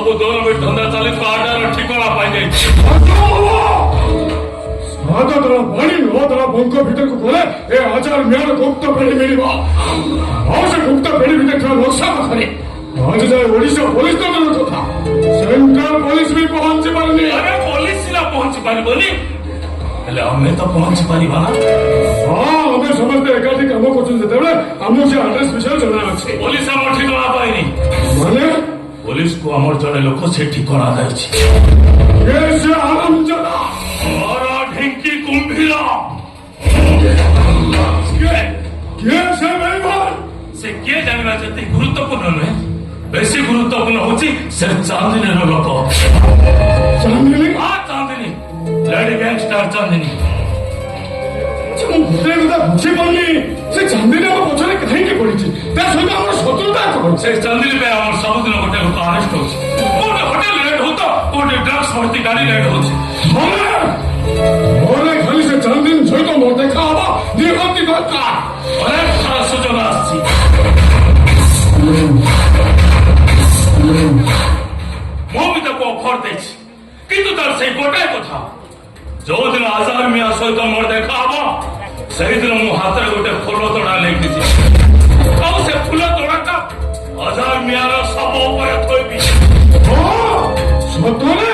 ସବୁ ଦୋର ଧନ୍ଦା ଚାଲିଥିବା ଆଡାର ଠିକଣା ପାଇଯାଇଛି। ସାତଥର ପାଣି 9 ବଙ୍କ ଭିତରକୁ ଗଲେ ଏ 1000 ମିଆର ଗୁପ୍ତ ପେଢି ମିଳିବ। ଆଉ ସେ ଗୁପ୍ତ ପେଢି ଭିତରେ ଥିବା ନକ୍ସା ପାଖରେ ଆଜି ଯାଏ ଓଡ଼ିଶା ପୋଲିସ ତରଫରୁ କଥା ସେଣ୍ଟ୍ରାଲ ପୋଲିସ ବି ପହଞ୍ଚି ପାରୁନି। ଆରେ ପୋଲିସ ସିନା ପହଞ୍ଚି ପାରିବନି, ହେଲେ ଆମେ ତ ପହଞ୍ଚି ପାରିବା ନା। ହଁ, ଆମେ ସମସ୍ତେ ଏକାଠି କାମ କରୁଛୁ ଯେତେବେଳେ ଆମକୁ ସେ ଆଡ୍ରେସ ବିଷୟରେ ଜଣା ଅଛି। ପୋଲିସ ଆମର ଠିକଣା ପାଇନି। ମାନେ ପୋଲିସକୁ ଆମର ଜଣେ ଲୋକ ସେ ଠିକଣା ଦେଇଛି। ସେ ଆରାମଜାଦା ଢିଙ୍କି କୁମ୍ଭୀର। କିଏ ସେ ବେଇମାନ? ସେ କିଏ ଜାଣିବା ଯେତେ ଗୁରୁତ୍ୱପୂର୍ଣ୍ଣ ନୁହେଁ, ବେଶୀ ଗୁରୁତ୍ୱପୂର୍ଣ୍ଣ ହଉଛି ସେ ଚାନ୍ଦିନୀର ଲୋକ। ଚାନ୍ଦିନୀ? ହଁ, ଚାନ୍ଦିନୀ, ଲେଡି ଗ୍ୟାଙ୍ଗଷ୍ଟାର ଚାନ୍ଦିନୀ। ମୁଁ ଗୋଟେ କଥା ବୁଝିପାରୁନି, ସେ ଚାନ୍ଦିନୀ ଆମ ପଛରେ କାହିଁକି ପଡିଛି? ତା ସହିତ ଆମର ଶତ୍ରୁତା କଣ? ସେ ଚାନ୍ଦିନୀ ପାଇଁ ଆମର ସବୁଦିନ ଗୋଟେ ଲୋକ ଆରେଷ୍ଟ ହଉଛି। କୋଉଠି ହୋଟେଲ ରେଡ୍ ହଉ ତ କୋଉଠି ଡ୍ରଗ୍ସ ଭର୍ତ୍ତି ଗାଡି ରେଡ୍ ହଉଛି। ମୋର ଖାଲି ସେ ଚାନ୍ଦିନୀ ସହିତ ମୋର ଦେଖା ହବ ନିହାତି ଦରକାର। ଅନେକ ଥର ସୁଯୋଗ ଆସିଛି, ମୁଁ ବି ତାକୁ ଅଫର ଦେଇଛି, କିନ୍ତୁ ତାର ସେଇ ଗୋଟାଏ କଥା, ଯୋଉଦିନ ଆଜାଦ ମିଆଁ ସହିତ ମୋର ଦେଖା ହବ ସେଇଦିନ ମୁଁ ହାତରେ ଗୋଟେ ଫୁଲ ତୋଡ଼ା ନେଇକି ଆଉ ସେ ଫୁଲ ତୋଡ଼ାଟା ଆଜାଦ ମିଆଁର ଶବ ଉପରେ ଥୋଇବି। ସତରେ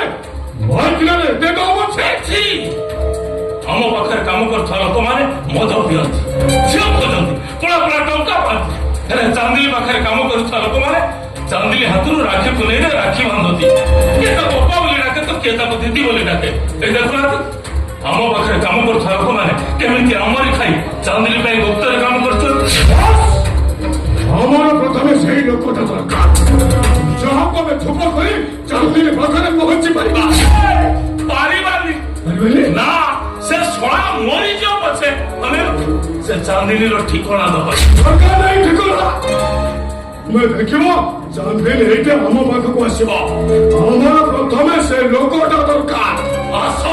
ଏତେ ଦମ ଅଛି। ଆମ ପାଖରେ କାମ କରୁଥିବା ଲୋକମାନେ ମଦ ପିଅନ୍ତି, ଝିଅ ଖୋଜନ୍ତି, ପୁଳା ପୁଳା ଟଙ୍କା ପାଆନ୍ତି, ହେଲେ ଚାନ୍ଦିନୀ ପାଖରେ କାମ କରୁଥିବା ଲୋକମାନେ ଚାନ୍ଦିନୀ ହାତରୁ ରାକ୍ଷୀ ପୁନେଇରେ ରାକ୍ଷୀ ବାନ୍ଧନ୍ତି। କିଏ ତାକୁ ଅପା ବୋଲି ଡାକେ ତ କିଏ ତାକୁ ଦିଦି ବୋଲି ଡାକେ। ଏଇ ଦେଖୁନାହାନ୍ତି ଆମ ପାଖରେ କାମ କରୁଥିବା ଲୋକମାନେ କେମିତି ଆମରି ଖାଇ ଚାନ୍ଦିନୀ ପାଇଁ ଗୁପ୍ତରେ କାମ କରୁଛନ୍ତି। ଆମର ପ୍ରଥମେ ସେଇ ଲୋକଟା ଦରକାର, ଯାହାକୁ ଆମେ ଧୂପ କରି ଚାନ୍ଦିନୀ ପାଖରେ ପହଞ୍ଚି ପାରିବା। ପାରିବାନି ନା, ସେ ଶଳା ମରିଯିବ ପଛେ ଆମେ ସେ ଚାନ୍ଦିନୀର ଠିକଣା ଦବା। ଦରକାର ନାହିଁ ଠିକଣା, ତୁମେ ଦେଖିବ ଚାନ୍ଦିନୀ ଏଇଟା ଆମ ପାଖକୁ ଆସିବ। ଆମର ପ୍ରଥମେ ସେ ଲୋକଟା ଦରକାର। ଆସ